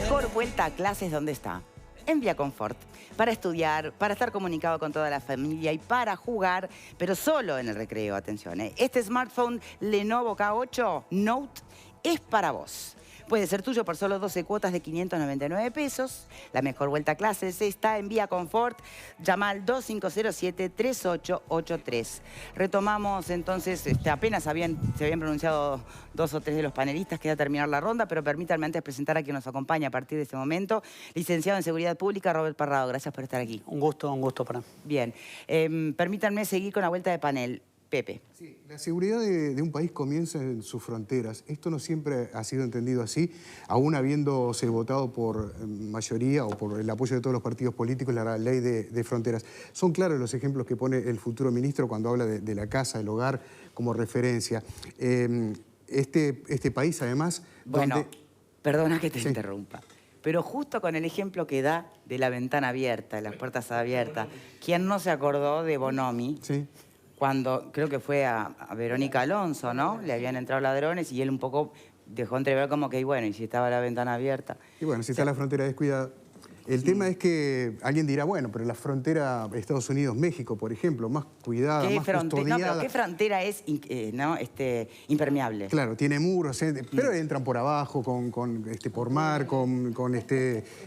mejor vuelta a clases, ¿dónde está? En Vía Confort. Para estudiar, para estar comunicado con toda la familia y para jugar, pero solo en el recreo, atención. Este smartphone Lenovo K8 Note es para vos. Puede ser tuyo por solo 12 cuotas de 599 pesos. La mejor vuelta a clases está en Vía Confort. Llama al 2507-3883. Retomamos entonces, apenas se habían pronunciado 2 o 3 de los panelistas, queda terminar la ronda, pero permítanme antes presentar a quien nos acompaña a partir de este momento. Licenciado en Seguridad Pública, Robert Parrado. Gracias por estar aquí. Un gusto para... Bien. Permítanme seguir con la vuelta de panel. Pepe. Sí, la seguridad de un país comienza en sus fronteras. Esto no siempre ha sido entendido así, aún habiéndose votado por mayoría o por el apoyo de todos los partidos políticos la ley de fronteras. Son claros los ejemplos que pone el futuro ministro cuando habla de la casa, del hogar, como referencia. Este país, además... Bueno, perdona que te interrumpa. Pero justo con el ejemplo que da de la ventana abierta, de las puertas abiertas, ¿quién no se acordó de Bonomi? Sí. Cuando creo que fue a Verónica Alonso, ¿no? Le habían entrado ladrones y él un poco dejó entrever como que, bueno, y si estaba la ventana abierta. Y bueno, si está la frontera descuidada. El tema es que alguien dirá, bueno, pero la frontera Estados Unidos-México, por ejemplo, más cuidada, más custodiada. No, pero ¿qué frontera es impermeable? Claro, tiene muros, pero entran por abajo, por mar, con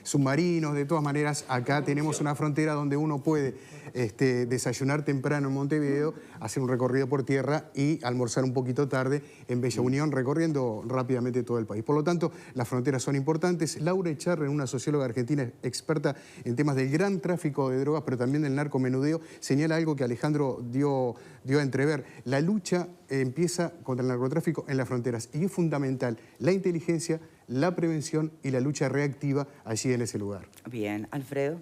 submarinos. De todas maneras, acá tenemos una frontera donde uno puede desayunar temprano en Montevideo, hacer un recorrido por tierra y almorzar un poquito tarde en Bella Unión, recorriendo rápidamente todo el país. Por lo tanto, las fronteras son importantes. Laura Echarren, una socióloga argentina experta en temas del gran tráfico de drogas, pero también del narcomenudeo, señala algo que Alejandro dio a entrever. La lucha empieza contra el narcotráfico en las fronteras y es fundamental la inteligencia, la prevención y la lucha reactiva allí en ese lugar. Bien. Alfredo.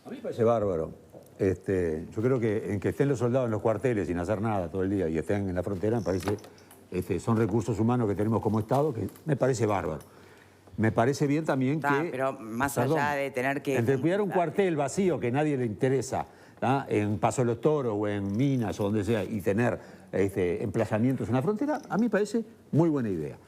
A mí me parece bárbaro. Yo creo que en que estén los soldados en los cuarteles sin hacer nada todo el día y estén en la frontera, me parece, son recursos humanos que tenemos como Estado, que me parece bárbaro. Me parece bien también que... Pero más allá de tener que... Entre cuidar un cuartel vacío que nadie le interesa, en Paso de los Toros o en Minas o donde sea, y tener emplazamientos en la frontera, a mí me parece muy buena idea.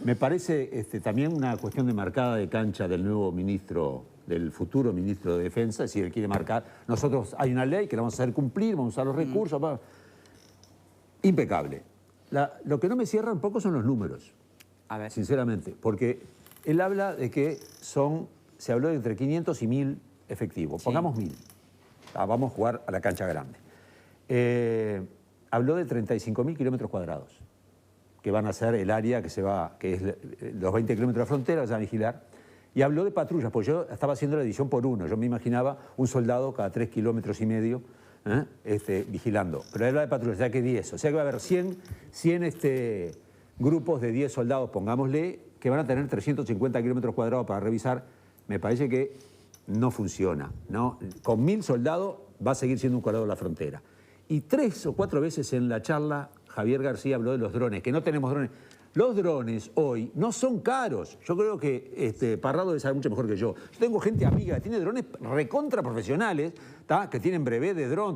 Me parece también una cuestión de marcada de cancha del nuevo ministro, del futuro ministro de Defensa, si él quiere marcar. Nosotros hay una ley que la vamos a hacer cumplir, vamos a usar los recursos. Impecable. Lo que no me cierra un poco son los números, a ver. Sinceramente, porque él habla de que se habló de entre 500 y 1000 efectivos. Sí. Pongamos 1000. Vamos a jugar a la cancha grande. Habló de 35.000 kilómetros cuadrados, que van a ser el área que es los 20 kilómetros de la frontera, que se van a vigilar. Y habló de patrullas, pues yo estaba haciendo la división por uno. Yo me imaginaba un soldado cada 3,5 kilómetros vigilando. Pero él habla de patrullas, ya que 10. O sea que va a haber 100 grupos de 10 soldados, pongámosle, que van a tener 350 kilómetros cuadrados para revisar. Me parece que no funciona, ¿no? Con 1000 soldados va a seguir siendo un cuadrado de la frontera. Y 3 o 4 veces en la charla Javier García habló de los drones, que no tenemos drones. Los drones hoy no son caros. Yo creo que Parrado debe saber mucho mejor que yo. Yo tengo gente amiga que tiene drones recontra profesionales, que tienen brevet de dron,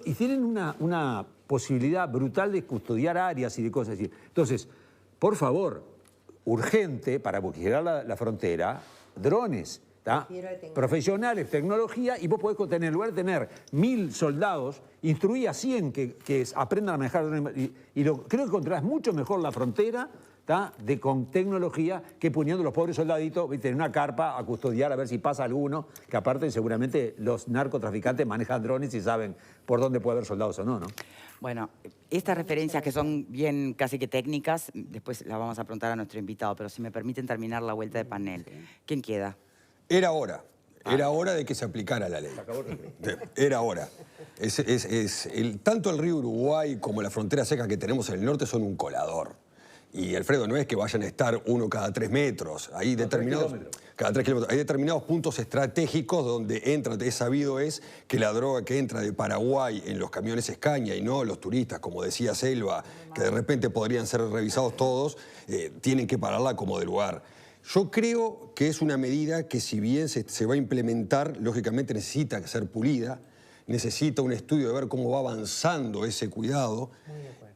y tienen una posibilidad brutal de custodiar áreas y de cosas así. Entonces, por favor, urgente para vigilar la frontera, drones. Profesionales, tecnología, y vos podés tener, en lugar de tener 1000 soldados, instruir a 100 que aprendan a manejar. Creo que controlas mucho mejor la frontera con tecnología que poniendo los pobres soldaditos en una carpa a custodiar a ver si pasa alguno, que aparte seguramente los narcotraficantes manejan drones y saben por dónde puede haber soldados o no, ¿no? Bueno, estas referencias que son bien casi que técnicas, después las vamos a preguntar a nuestro invitado, pero si me permiten terminar la vuelta de panel. ¿Quién queda? Era hora. Era hora de que se aplicara la ley. Era hora. Tanto el río Uruguay como la frontera seca que tenemos en el norte son un colador. Y, Alfredo, no es que vayan a estar uno cada 3 metros. Hay cada 3 kilómetros. Hay determinados puntos estratégicos donde es sabido que la droga que entra de Paraguay en los camiones Escaña y no los turistas, como decía Selva, que de repente podrían ser revisados todos, tienen que pararla como de lugar. Yo creo que es una medida que, si bien se va a implementar, lógicamente necesita ser pulida, necesita un estudio de ver cómo va avanzando ese cuidado.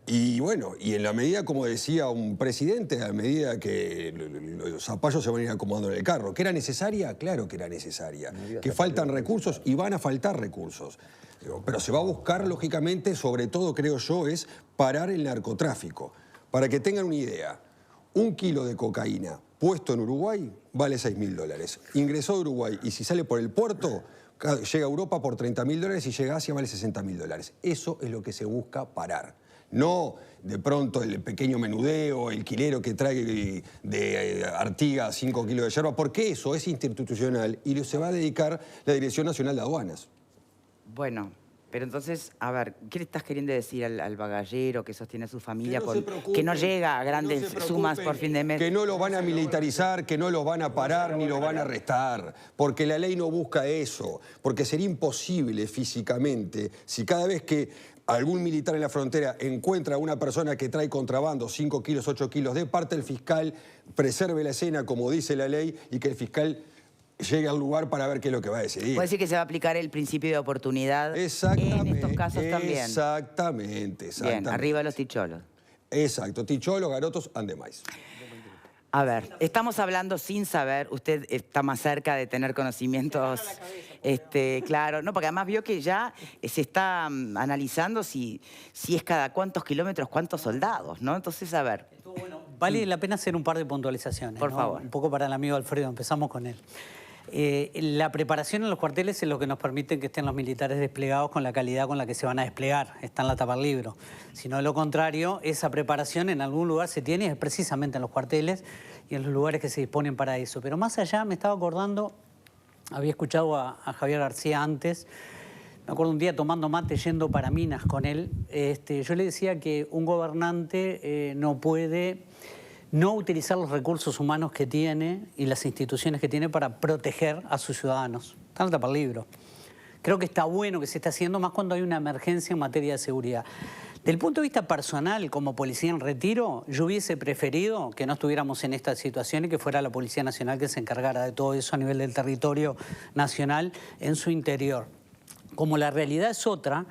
Y bueno, y en la medida, como decía un presidente, a la medida que los zapallos se van a ir acomodando en el carro, ¿que era necesaria? Claro que era necesaria. Que faltan recursos y van a faltar recursos. Pero se va a buscar, lógicamente, sobre todo, creo yo, es parar el narcotráfico. Para que tengan una idea, 1 kilo de cocaína puesto en Uruguay vale $6.000. Ingresó a Uruguay y si sale por el puerto, llega a Europa por $30.000 y llega a Asia vale $60.000. Eso es lo que se busca parar. No de pronto el pequeño menudeo, el quilero que trae de Artigas 5 kilos de yerba, porque eso es institucional y se va a dedicar la Dirección Nacional de Aduanas. Bueno, pero entonces, a ver, ¿qué le estás queriendo decir al bagallero que sostiene a su familia que no llega a grandes sumas por fin de mes? Que no lo van a militarizar, que no lo van a parar ni lo van a arrestar, porque la ley no busca eso, porque sería imposible físicamente si cada vez que algún militar en la frontera encuentra a una persona que trae contrabando, 5 kilos, 8 kilos, de parte del fiscal, preserve la escena como dice la ley y que el fiscal llegue al lugar para ver qué es lo que va a decidir. Puede decir que se va a aplicar el principio de oportunidad en estos casos también. Exactamente. Bien, arriba los ticholos. Exacto, ticholos, garotos, and demás. A ver, estamos hablando sin saber, usted está más cerca de tener conocimientos, claro, no, porque además vio que ya se está analizando si es cada cuántos kilómetros, cuántos soldados, ¿no? Entonces, a ver. Bueno, vale la pena hacer un par de puntualizaciones. Por favor. Un poco para el amigo Alfredo, empezamos con él. La preparación en los cuarteles es lo que nos permite que estén los militares desplegados con la calidad con la que se van a desplegar. Está en la tapa del libro. Si no, de lo contrario, esa preparación en algún lugar se tiene, es precisamente en los cuarteles y en los lugares que se disponen para eso. Pero más allá, me estaba acordando, había escuchado a Javier García antes, me acuerdo un día tomando mate yendo para Minas con él, yo le decía que un gobernante no puede no utilizar los recursos humanos que tiene y las instituciones que tiene para proteger a sus ciudadanos. Está en la tapa del libro. Creo que está bueno que se esté haciendo, más cuando hay una emergencia en materia de seguridad. Del punto de vista personal, como policía en retiro, yo hubiese preferido que no estuviéramos en esta situación y que fuera la Policía Nacional que se encargara de todo eso a nivel del territorio nacional en su interior. Como la realidad es otra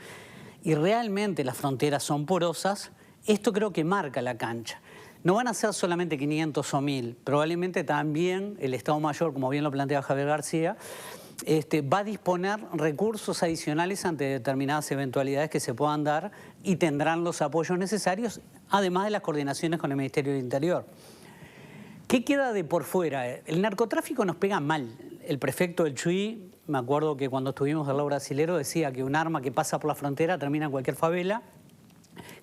y realmente las fronteras son porosas, esto creo que marca la cancha. No van a ser solamente 500 o 1000, probablemente también el Estado Mayor, como bien lo plantea Javier García, va a disponer recursos adicionales ante determinadas eventualidades que se puedan dar y tendrán los apoyos necesarios, además de las coordinaciones con el Ministerio del Interior. ¿Qué queda de por fuera? El narcotráfico nos pega mal. El prefecto del Chuy, me acuerdo que cuando estuvimos al lado brasilero, decía que un arma que pasa por la frontera termina en cualquier favela,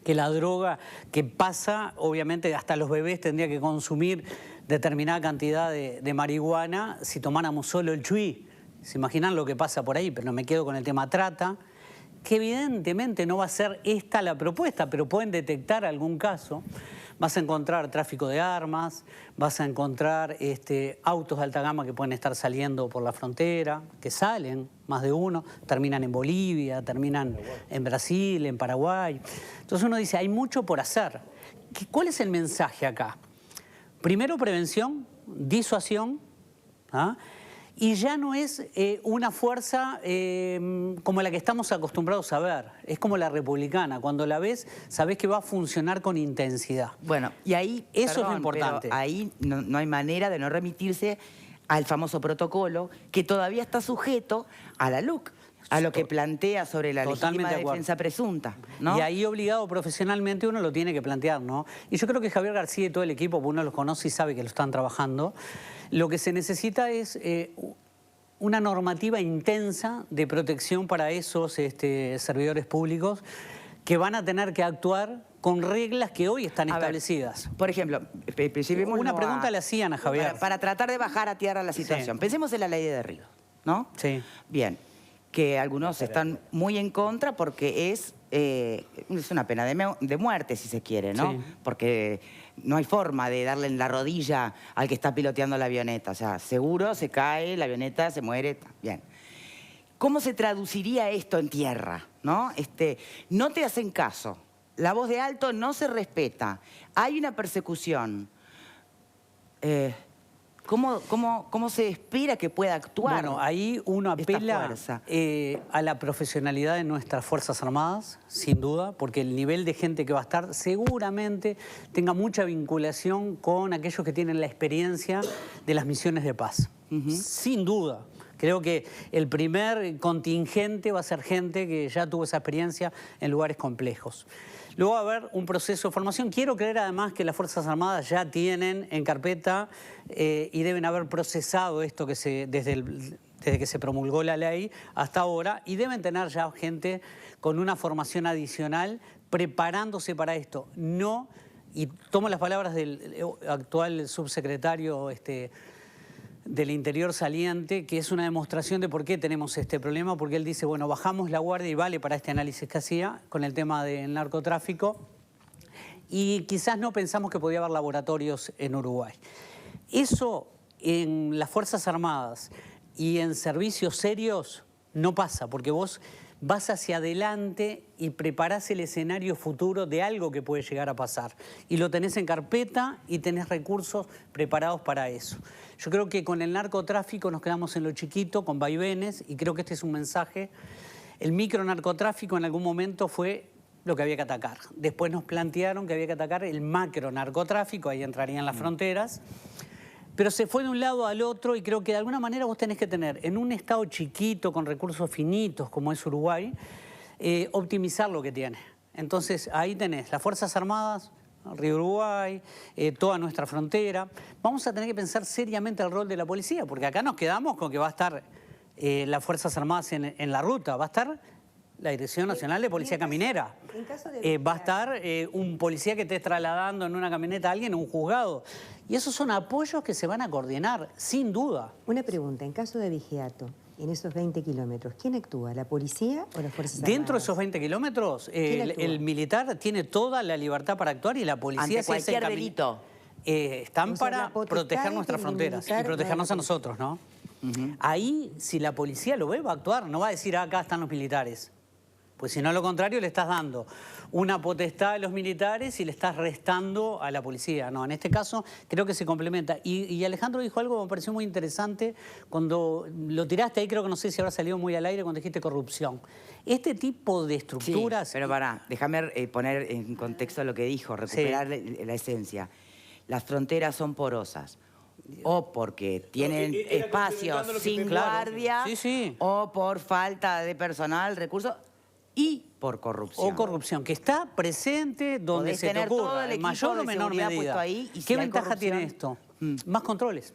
que la droga que pasa, obviamente hasta los bebés tendría que consumir determinada cantidad de marihuana si tomáramos solo el Chuy. ¿Se imaginan lo que pasa por ahí? Pero no me quedo con el tema trata, que evidentemente no va a ser esta la propuesta, pero pueden detectar algún caso. Vas a encontrar tráfico de armas, vas a encontrar autos de alta gama que pueden estar saliendo por la frontera, que salen, más de uno, terminan en Bolivia, terminan en Brasil, en Paraguay. Entonces uno dice, hay mucho por hacer. ¿Cuál es el mensaje acá? Primero, prevención, disuasión, ¿ah? Y ya no es una fuerza como la que estamos acostumbrados a ver. Es como la republicana. Cuando la ves, sabés que va a funcionar con intensidad. Bueno, y ahí, eso es lo importante. Pero ahí no hay manera de no remitirse al famoso protocolo que todavía está sujeto a la LUC, a lo que plantea sobre la legítima defensa presunta, ¿no? Y ahí obligado profesionalmente uno lo tiene que plantear, ¿no? Y yo creo que Javier García y todo el equipo, uno los conoce y sabe que lo están trabajando, lo que se necesita es una normativa intensa de protección para esos servidores públicos que van a tener que actuar con reglas que hoy están establecidas. Por ejemplo, una pregunta le hacían a Javier. Para tratar de bajar a tierra la situación. Sí. Pensemos en la ley de derribo, ¿no? Sí. Bien, que algunos están muy en contra porque es una pena de muerte, si se quiere, ¿no? Sí. Porque no hay forma de darle en la rodilla al que está piloteando la avioneta. O sea, seguro se cae, la avioneta se muere. Bien. ¿Cómo se traduciría esto en tierra? ¿No? No te hacen caso. La voz de alto no se respeta. Hay una persecución. ¿Cómo se espera que pueda actuar? Bueno, ahí uno esta apela fuerza? a la profesionalidad de nuestras Fuerzas Armadas, sin duda, porque el nivel de gente que va a estar seguramente tenga mucha vinculación con aquellos que tienen la experiencia de las misiones de paz. Sin duda. Creo que el primer contingente va a ser gente que ya tuvo esa experiencia en lugares complejos. Luego va a haber un proceso de formación. Quiero creer además que las Fuerzas Armadas ya tienen en carpeta y deben haber procesado esto que desde que se promulgó la ley hasta ahora, y deben tener ya gente con una formación adicional preparándose para esto. No, y tomo las palabras del actual subsecretario del Interior saliente, que es una demostración de por qué tenemos este problema, porque él dice, bueno, bajamos la guardia y vale para este análisis que hacía con el tema del narcotráfico, y quizás no pensamos que podía haber laboratorios en Uruguay. Eso en las Fuerzas Armadas y en servicios serios no pasa, porque vos vas hacia adelante y preparás el escenario futuro de algo que puede llegar a pasar. Y lo tenés en carpeta y tenés recursos preparados para eso. Yo creo que con el narcotráfico nos quedamos en lo chiquito, con vaivenes, y creo que este es un mensaje. El micronarcotráfico en algún momento fue lo que había que atacar. Después nos plantearon que había que atacar el macronarcotráfico, ahí entrarían las fronteras. Pero se fue de un lado al otro, y creo que de alguna manera vos tenés que tener en un estado chiquito, con recursos finitos como es Uruguay, optimizar lo que tiene. Entonces ahí tenés las Fuerzas Armadas, Río Uruguay, toda nuestra frontera. Vamos a tener que pensar seriamente el rol de la policía, porque acá nos quedamos con que va a estar las Fuerzas Armadas en la ruta, va a estar la Dirección Nacional de Policía Caminera. Va a estar un policía que esté trasladando en una camioneta a alguien en un juzgado. Y esos son apoyos que se van a coordinar, sin duda. Una pregunta, en caso de vigiato, en esos 20 kilómetros, ¿quién actúa? ¿La policía o las Fuerzas Armadas? Dentro de esos 20 kilómetros, el militar tiene toda la libertad para actuar, y la policía... Ante cualquier delito. Están O sea, para la potestad proteger de nuestras que el fronteras y militar protegernos vaya a nosotros, ¿no? Ahí, si la policía lo ve, va a actuar. No va a decir, acá están los militares. Pues si no, lo contrario, le estás dando una potestad a los militares y le estás restando a la policía. No, en este caso creo que se complementa. Y Alejandro dijo algo que me pareció muy interesante cuando lo tiraste ahí, creo que no sé si habrá salido muy al aire cuando dijiste corrupción. Este tipo de estructuras... Sí, pero pará, déjame poner en contexto lo que dijo, recuperar la esencia. Las fronteras son porosas. O porque tienen espacios sin guardia, o por falta de personal, recursos, y por corrupción. O corrupción, que está presente donde Podés se te tener todo ocurra, el en mayor equipo o de menor seguridad medida. puesto ahí, y si ¿Qué hay ventaja tiene corrupción? esto? Más controles.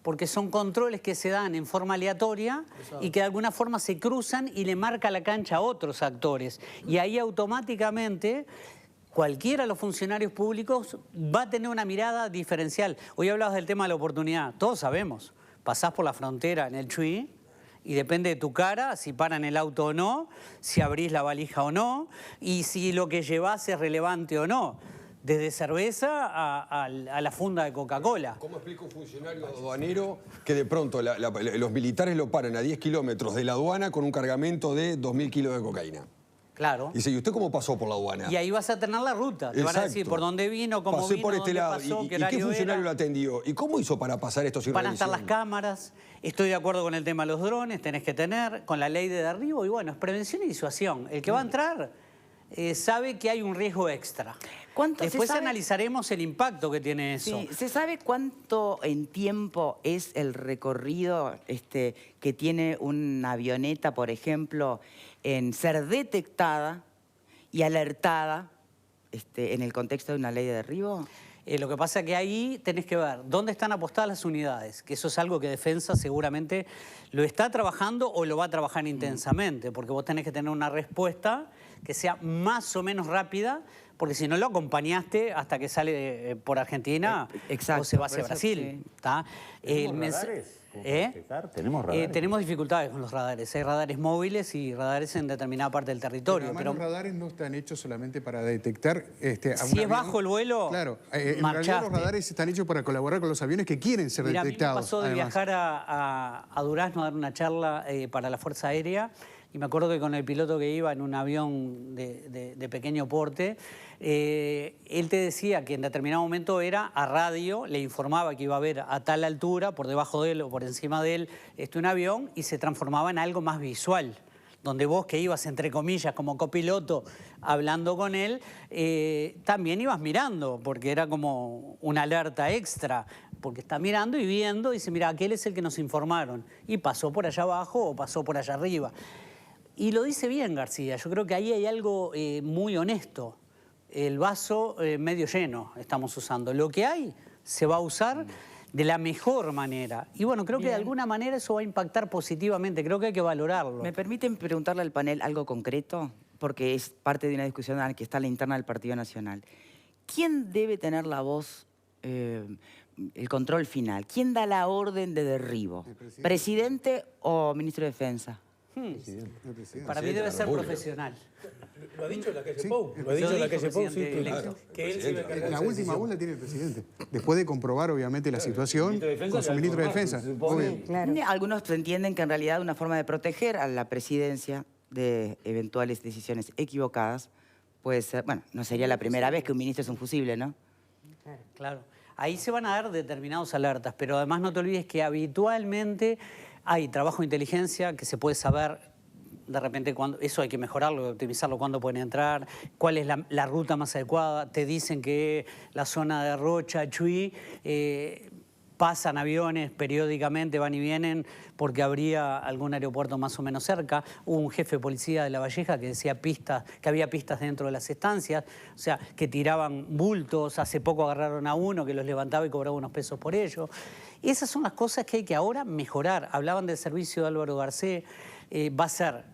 Porque son controles que se dan en forma aleatoria y que de alguna forma se cruzan y le marca la cancha a otros actores. Y ahí automáticamente cualquiera de los funcionarios públicos va a tener una mirada diferencial. Hoy hablabas del tema de la oportunidad. Todos sabemos, pasás por la frontera en el Chuy y depende de tu cara si paran el auto o no, si abrís la valija o no, y si lo que llevás es relevante o no. Desde cerveza a la funda de Coca-Cola. ¿Cómo explica un funcionario aduanero que de pronto los militares lo paran a 10 kilómetros de la aduana con un cargamento de 2.000 kilos de cocaína? Claro. Y dice, ¿y usted cómo pasó por la aduana? Y ahí vas a tener la ruta. Te van a decir por dónde vino, cómo Pasé vino, por este dónde lado. pasó, ¿Y qué qué horario funcionario era. lo atendió? ¿Y cómo hizo para pasar esto sin Van a estar revisión? las cámaras. Estoy de acuerdo con el tema de los drones, tenés que tener, con la ley de derribo, y bueno, es prevención y disuasión. El que va a entrar sabe que hay un riesgo extra. Después analizaremos el impacto que tiene eso. Sí, ¿se sabe cuánto en tiempo es el recorrido que tiene una avioneta, por ejemplo, en ser detectada y alertada en el contexto de una ley de derribo? Lo que pasa es que ahí tenés que ver dónde están apostadas las unidades, que eso es algo que Defensa seguramente lo está trabajando o lo va a trabajar intensamente, porque vos tenés que tener una respuesta que sea más o menos rápida, porque si no lo acompañaste hasta que sale por Argentina o se va hacia Brasil. ¿Tenemos radares? Tenemos dificultades con los radares. Hay radares móviles y radares en determinada parte del territorio. Pero los radares no están hechos solamente para detectar a si es bajo el vuelo, claro, en realidad los radares están hechos para colaborar con los aviones que quieren ser detectados. A mí me pasó de viajar a Durazno a dar una charla para la Fuerza Aérea, y me acuerdo que con el piloto que iba en un avión de pequeño porte, él te decía que en determinado momento era a radio, le informaba que iba a haber a tal altura, por debajo de él o por encima de él, un avión, y se transformaba en algo más visual, donde vos que ibas, entre comillas, como copiloto, hablando con él, también ibas mirando, porque era como una alerta extra, porque está mirando y viendo, y dice, mira, aquel es el que nos informaron, y pasó por allá abajo o pasó por allá arriba. Y lo dice bien García, yo creo que ahí hay algo muy honesto. El vaso medio lleno estamos usando. Lo que hay se va a usar de la mejor manera. Y bueno, creo que de alguna manera eso va a impactar positivamente, creo que hay que valorarlo. ¿Me permiten preguntarle al panel algo concreto? Porque es parte de una discusión en la que está la interna del Partido Nacional. ¿Quién debe tener la voz, el control final? ¿Quién da la orden de derribo? ¿Presidente o ministro de Defensa? Para mí debe ser profesional. Lo ha dicho la calle Pou. Lo ha dicho la calle Pou, sí. Que él se va a encargar. La última voz la tiene el presidente. Después de comprobar, obviamente, la situación con su ministro de Defensa. Claro. Algunos entienden que en realidad una forma de proteger a la presidencia de eventuales decisiones equivocadas puede ser, bueno, no sería la primera vez que un ministro es un fusible, ¿no? Claro. Ahí se van a dar determinados alertas, pero además no te olvides que habitualmente hay trabajo de inteligencia que se puede saber de repente cuando eso hay que mejorarlo, optimizarlo, cuándo pueden entrar, cuál es la ruta más adecuada. Te dicen que la zona de Rocha, Chuy, pasan aviones periódicamente, van y vienen, porque habría algún aeropuerto más o menos cerca. Hubo un jefe de policía de La Valleja que decía que había pistas dentro de las estancias, o sea, que tiraban bultos. Hace poco agarraron a uno que los levantaba y cobraba unos pesos por ello. Esas son las cosas que hay que ahora mejorar. Hablaban del servicio de Álvaro Garcés, va a ser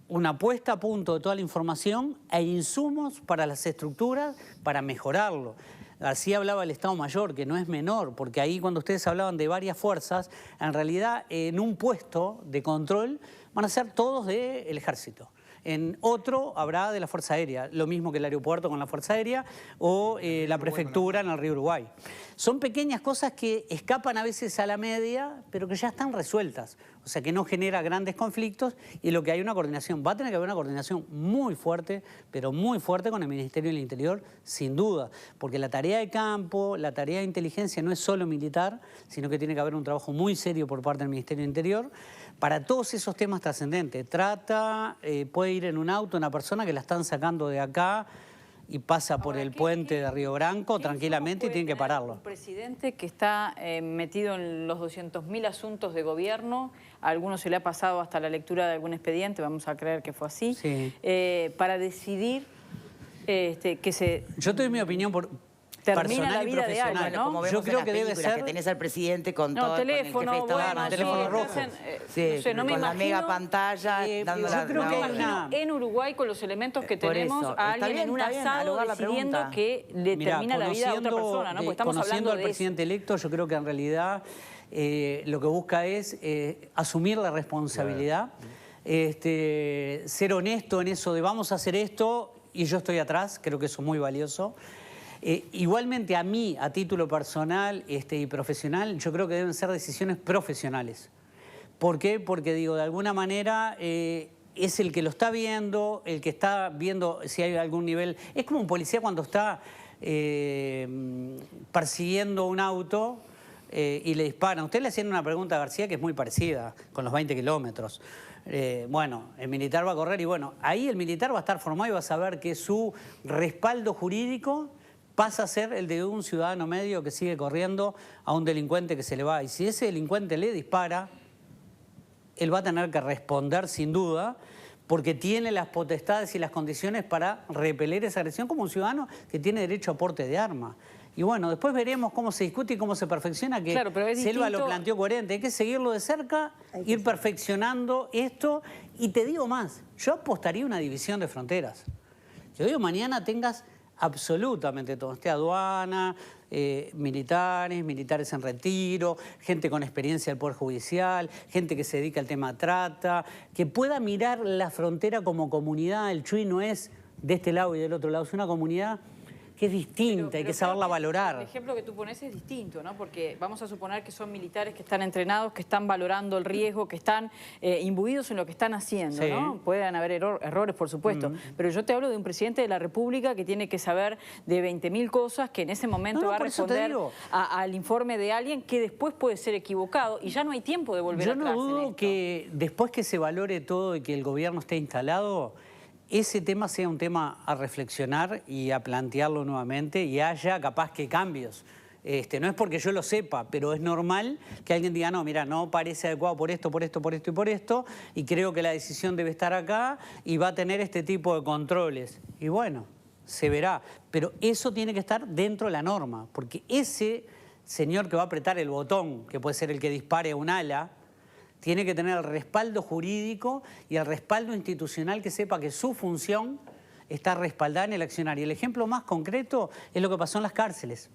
una puesta a punto de toda la información e insumos para las estructuras para mejorarlo. García hablaba del Estado Mayor, que no es menor, porque ahí cuando ustedes hablaban de varias fuerzas, en realidad en un puesto de control van a ser todos del Ejército. En otro habrá de la Fuerza Aérea, lo mismo que el aeropuerto con la Fuerza Aérea o la prefectura en el río Uruguay. Son pequeñas cosas que escapan a veces a la media, pero que ya están resueltas. O sea, que no genera grandes conflictos y lo que hay una coordinación. Va a tener que haber una coordinación muy fuerte, pero muy fuerte con el Ministerio del Interior, sin duda. Porque la tarea de campo, la tarea de inteligencia no es solo militar, sino que tiene que haber un trabajo muy serio por parte del Ministerio del Interior para todos esos temas trascendentes. Puede ir en un auto una persona que la están sacando de acá y pasa por el puente de Río Branco tranquilamente y tienen que pararlo. Un presidente que está metido en los 200.000 asuntos de gobierno, a algunos se le ha pasado hasta la lectura de algún expediente, vamos a creer que fue así, sí. Para decidir que se... Yo te doy mi opinión termina personal la y vida de profesional. alguien, ¿no? Como vemos Yo en creo las que debe películas, ser... que tenés al presidente con todo, teléfono, con el jefe bueno, teléfono rojo. Sí, no sé, no me con la imagino, mega pantalla, dando yo la creo que hay orden. en Uruguay, con los elementos que Por tenemos, eso. a Está alguien bien, en un está bien, al asado lugar la decidiendo pregunta. que le termina la vida a otra persona, ¿no? Porque estamos conociendo hablando al de presidente electo, yo creo que en realidad lo que busca es asumir la responsabilidad, ser honesto en eso de vamos a hacer esto y yo estoy atrás, creo que eso es muy valioso. Igualmente a mí, a título personal y profesional, yo creo que deben ser decisiones profesionales. ¿Por qué? Porque digo, de alguna manera es el que lo está viendo, el que está viendo si hay algún nivel... Es como un policía cuando está persiguiendo un auto y le disparan. Usted le haciendo una pregunta a García que es muy parecida, con los 20 kilómetros. Bueno, el militar va a correr y bueno, ahí el militar va a estar formado y va a saber que su respaldo jurídico pasa a ser el de un ciudadano medio que sigue corriendo a un delincuente que se le va. Y si ese delincuente le dispara, él va a tener que responder sin duda, porque tiene las potestades y las condiciones para repeler esa agresión como un ciudadano que tiene derecho a porte de arma. Y bueno, después veremos cómo se discute y cómo se perfecciona, que claro, pero es Selva distinto... lo planteó coherente. Hay que seguirlo de cerca, ir perfeccionando esto. Y te digo más, yo apostaría a una división de fronteras. Yo digo, mañana tengas absolutamente todo, aduana, militares en retiro, gente con experiencia del Poder Judicial, gente que se dedica al tema trata, que pueda mirar la frontera como comunidad. El Chuy no es de este lado y del otro lado, es una comunidad que es distinta, hay que saberla valorar. El ejemplo que tú pones es distinto, ¿no? Porque vamos a suponer que son militares que están entrenados, que están valorando el riesgo, que están imbuidos en lo que están haciendo, Sí. ¿no? Pueden haber errores, por supuesto, pero yo te hablo de un presidente de la República que tiene que saber de 20.000 cosas, que en ese momento va a por eso te responder digo. al informe de alguien que después puede ser equivocado y ya no hay tiempo de volver Yo atrás no en dudo esto. que después que se valore todo y que el gobierno esté instalado, ese tema sea un tema a reflexionar y a plantearlo nuevamente y haya capaz que cambios. No es porque yo lo sepa, pero es normal que alguien diga, no, mira, no parece adecuado por esto, por esto, por esto y por esto, y creo que la decisión debe estar acá y va a tener este tipo de controles. Y bueno, se verá. Pero eso tiene que estar dentro de la norma, porque ese señor que va a apretar el botón, que puede ser el que dispare a un ala, tiene que tener el respaldo jurídico y el respaldo institucional que sepa que su función está respaldada en el accionar. Y el ejemplo más concreto es lo que pasó en las cárceles.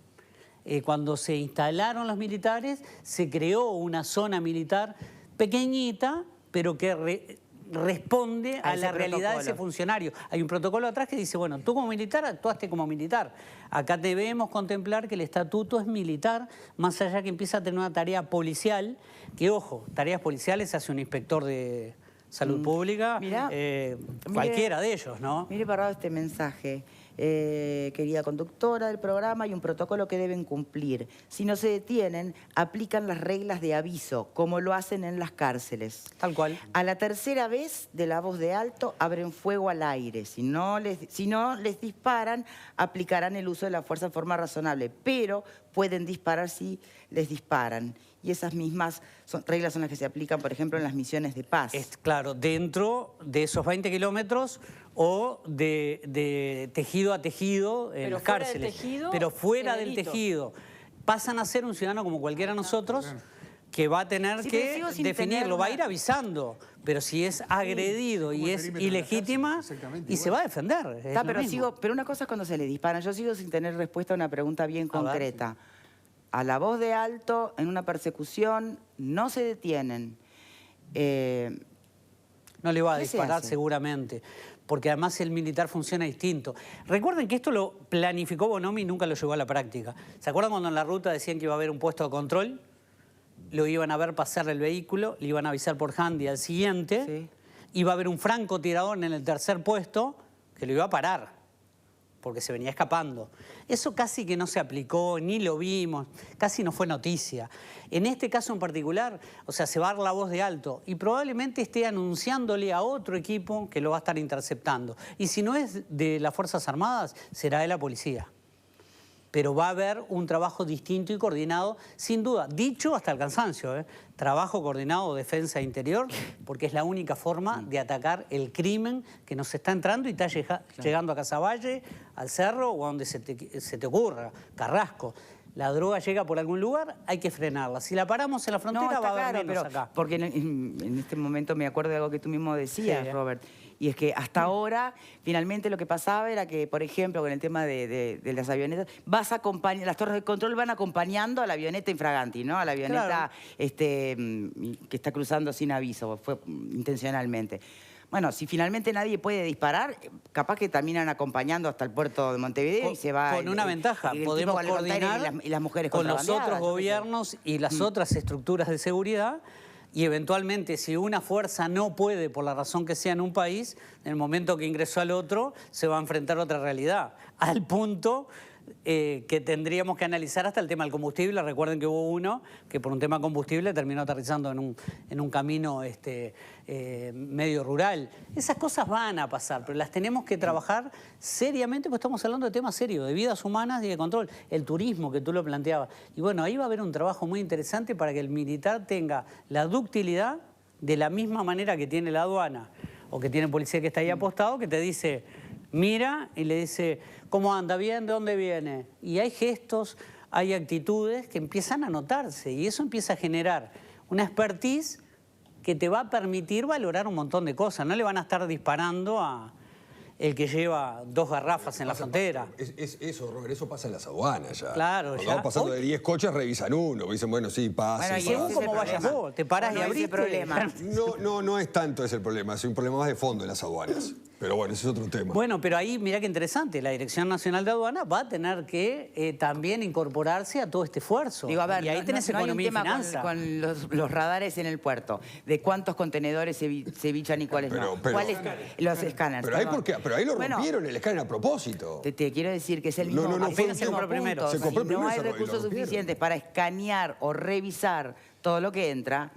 Cuando se instalaron los militares, se creó una zona militar pequeñita, pero que responde a la realidad de ese funcionario. Hay un protocolo atrás que dice, bueno, tú como militar actuaste como militar. Acá debemos contemplar que el estatuto es militar, más allá que empieza a tener una tarea policial, que ojo, tareas policiales hace un inspector de salud pública, Mirá, cualquiera de ellos, ¿no? Mire, Parrado, este mensaje. Querida conductora del programa, hay un protocolo que deben cumplir. Si no se detienen, aplican las reglas de aviso, como lo hacen en las cárceles. Tal cual. A la tercera vez de la voz de alto, abren fuego al aire. Si no les disparan, aplicarán el uso de la fuerza de forma razonable, pero pueden disparar si les disparan. Y esas mismas reglas son las que se aplican, por ejemplo, en las misiones de paz. Claro, dentro de esos 20 kilómetros o de tejido a tejido en las fuera del cárceles. tejido, pero fuera el del delito. tejido. Pasan a ser un ciudadano como cualquiera de nosotros que va a tener Sí, pero que sigo sin definirlo, tener va a ir avisando. Pero si es agredido y es ilegítima, y se va a defender. es lo mismo. Pero una cosa es cuando se le disparan. Yo sigo sin tener respuesta a una pregunta bien concreta. A la voz de alto, en una persecución, no se detienen. No le va a ¿Qué se disparar hace? seguramente, porque además el militar funciona distinto. Recuerden que esto lo planificó Bonomi y nunca lo llevó a la práctica. ¿Se acuerdan cuando en la ruta decían que iba a haber un puesto de control? Lo iban a ver pasar el vehículo, le iban a avisar por handy al siguiente, Sí. iba a haber un francotirador en el tercer puesto que lo iba a parar, porque se venía escapando. Eso casi que no se aplicó, ni lo vimos, casi no fue noticia. En este caso en particular, o sea, se va a dar la voz de alto y probablemente esté anunciándole a otro equipo que lo va a estar interceptando. Y si no es de las Fuerzas Armadas, será de la policía. Pero va a haber un trabajo distinto y coordinado, sin duda, dicho hasta el cansancio, ¿eh? Trabajo coordinado, defensa interior, porque es la única forma de atacar el crimen que nos está entrando y está llegando a Casaballe, al Cerro o a donde se te ocurra, Carrasco. La droga llega por algún lugar, hay que frenarla. Si la paramos en la frontera, está va a haber claro, menos pero acá. porque en este momento me acuerdo de algo que tú mismo decías, Sí. Robert. Y es que hasta ahora, finalmente lo que pasaba era que, por ejemplo, con el tema de las avionetas, las torres de control van acompañando a la avioneta infraganti, ¿no? A la avioneta que está cruzando sin aviso, fue intencionalmente. Bueno, si finalmente nadie puede disparar, capaz que terminan acompañando hasta el puerto de Montevideo y se va... Con una ventaja, el tipo podemos con el container coordinar y las mujeres con los contrabandeadas, otros yo qué sé. gobiernos y las otras estructuras de seguridad y eventualmente si una fuerza no puede, por la razón que sea en un país, en el momento que ingresó al otro, se va a enfrentar a otra realidad. Al punto que tendríamos que analizar hasta el tema del combustible. Recuerden que hubo uno que por un tema de combustible terminó aterrizando en un camino medio rural. Esas cosas van a pasar, pero las tenemos que trabajar seriamente, porque estamos hablando de temas serios, de vidas humanas y de control. El turismo, que tú lo planteabas. Y bueno, ahí va a haber un trabajo muy interesante para que el militar tenga la ductilidad de la misma manera que tiene la aduana o que tiene el policía que está ahí apostado, que te dice... Mira y le dice, ¿cómo anda? ¿Bien? ¿De dónde viene? Y hay gestos, hay actitudes que empiezan a notarse y eso empieza a generar una expertise que te va a permitir valorar un montón de cosas. No le van a estar disparando a el que lleva 2 garrafas en la frontera. Es eso, Robert, eso pasa en las aduanas ya. Claro, Cuando ya. van pasando de 10 coches, revisan uno. Dicen, bueno, sí, pasa. Bueno, y Según ese es cómo el vayas problema. vos, te parás y Bueno, ese abrís. problema. No es tanto ese el problema, es un problema más de fondo en las aduanas. Pero bueno, ese es otro tema. Bueno, pero ahí, mira qué interesante, la Dirección Nacional de Aduana va a tener que también incorporarse a todo este esfuerzo. Digo, a ver, y ahí tenés no hay un economía y tema finanza. con los radares en el puerto, de cuántos contenedores se bichan y cuáles no. ¿Cuáles? Los escáneres. Pero ahí lo rompieron el escáner a propósimo. Te quiero decir que es el mismo, No, apenas se compró primero. Se compró si primero, no hay se lo recursos rompieron. suficientes para escanear o revisar todo lo que entra.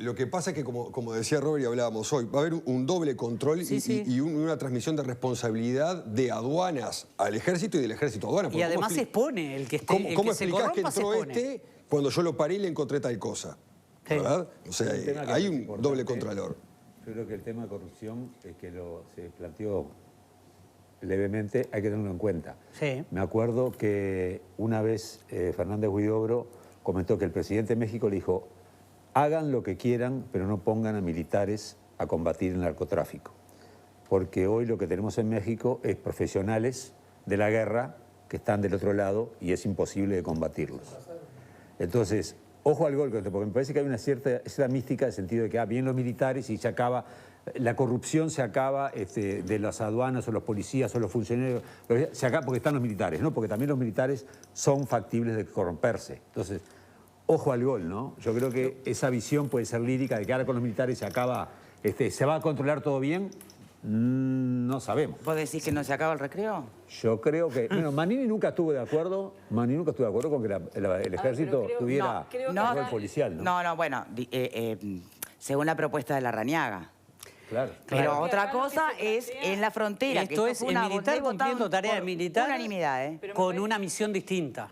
Lo que pasa es que, como decía Robert y hablábamos hoy, va a haber un doble control y una transmisión de responsabilidad de aduanas al ejército y del ejército a aduanas. Y además se expone el que esté. ¿Cómo el que se explicás que corrompa, se entró expone. cuando yo lo paré y le encontré tal cosa? Sí. ¿Verdad? O sea, Un tema que hay es un importante. doble contralor. Yo creo que el tema de corrupción es que se planteó levemente, hay que tenerlo en cuenta. Sí. Me acuerdo que una vez Fernández Huidobro comentó que el presidente de México le dijo: hagan lo que quieran, pero no pongan a militares a combatir el narcotráfico. Porque hoy lo que tenemos en México es profesionales de la guerra que están del otro lado y es imposible de combatirlos. Entonces, ojo al gol, porque me parece que hay una cierta mística en el sentido de que vienen los militares y se acaba, la corrupción se acaba de las aduanas o los policías o los funcionarios, se acaba porque están los militares, ¿no? Porque también los militares son factibles de corromperse. Entonces, ojo al gol, ¿no? Yo creo que esa visión puede ser lírica de que ahora con los militares se acaba, ¿se va a controlar todo bien? No sabemos. ¿Vos decís que no se acaba el recreo? Yo creo que... Bueno, Manini nunca estuvo de acuerdo con que el ejército tuviera rol policial, ¿no? No, bueno, según la propuesta de Larrañaga. Claro. Pero otra cosa es en la frontera. Esto es el militar cumpliendo tareas militares unanimidad, con una misión distinta.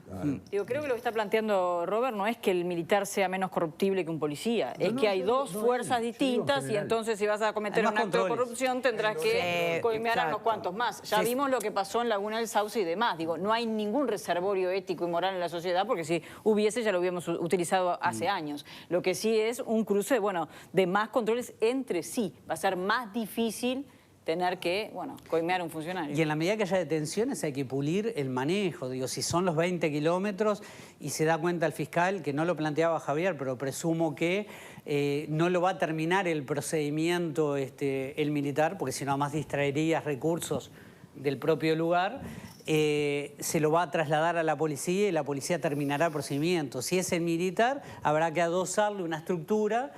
Digo, creo que lo que está planteando Robert no es que el militar sea menos corruptible que un policía, es que hay dos fuerzas distintas y entonces si vas a cometer Hay un más acto de controles. corrupción tendrás que coimear a unos cuantos más. Ya vimos lo que pasó en Laguna del Sauce y demás. Digo, no hay ningún reservorio ético y moral en la sociedad porque si hubiese ya lo hubiéramos utilizado hace años. Lo que sí es un cruce, bueno, de más controles entre sí. Va a ser más difícil tener que, coimear a un funcionario. Y en la medida que haya detenciones hay que pulir el manejo. Digo, si son los 20 kilómetros y se da cuenta el fiscal, que no lo planteaba Javier, pero presumo que no lo va a terminar el procedimiento el militar, porque si no más distraería recursos del propio lugar, se lo va a trasladar a la policía y la policía terminará el procedimiento. Si es el militar, habrá que adosarle una estructura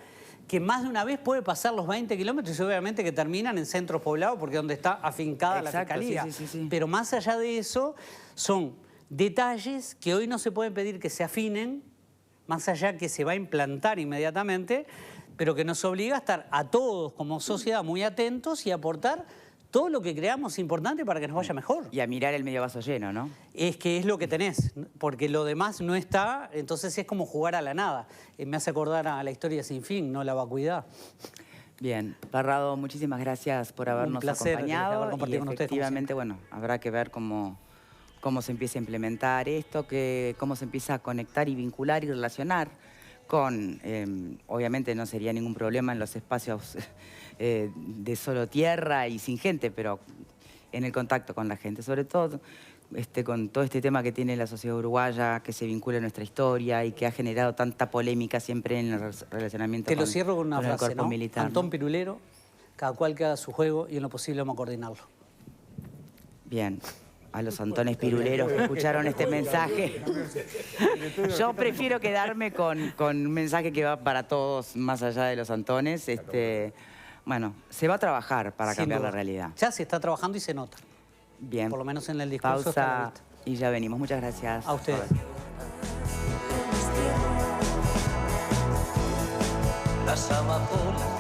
que más de una vez puede pasar los 20 kilómetros y obviamente que terminan en centros poblados porque es donde está afincada la fiscalía. Sí. Pero más allá de eso, son detalles que hoy no se pueden pedir que se afinen, más allá que se va a implantar inmediatamente, pero que nos obliga a estar a todos como sociedad muy atentos y aportar todo lo que creamos importante para que nos vaya mejor. Y a mirar el medio vaso lleno, ¿no? Es que es lo que tenés, porque lo demás no está, entonces es como jugar a la nada. Me hace acordar a la historia sin fin, no la vacuidad. Bien, Parrado, muchísimas gracias por habernos placer acompañado. haber compartido Y con ustedes, como efectivamente, habrá que ver cómo se empieza a implementar esto, cómo se empieza a conectar y vincular y relacionar con, obviamente no sería ningún problema en los espacios de solo tierra y sin gente, pero en el contacto con la gente, sobre todo con todo este tema que tiene la sociedad uruguaya, que se vincula a nuestra historia y que ha generado tanta polémica siempre en el relacionamiento Te lo cierro con una el frase, cuerpo ¿no? militar. Antón Pirulero, cada cual que haga su juego y en lo posible vamos a coordinarlo. Bien. A los Antones Piruleros que escucharon este mensaje. Yo prefiero quedarme con un mensaje que va para todos, más allá de los Antones. Bueno, se va a trabajar para Sin cambiar duda. la realidad. Ya se está trabajando y se nota. Bien. Por lo menos en el discurso está a la Pausa vista. y ya venimos. Muchas gracias. A ustedes. Las amapolas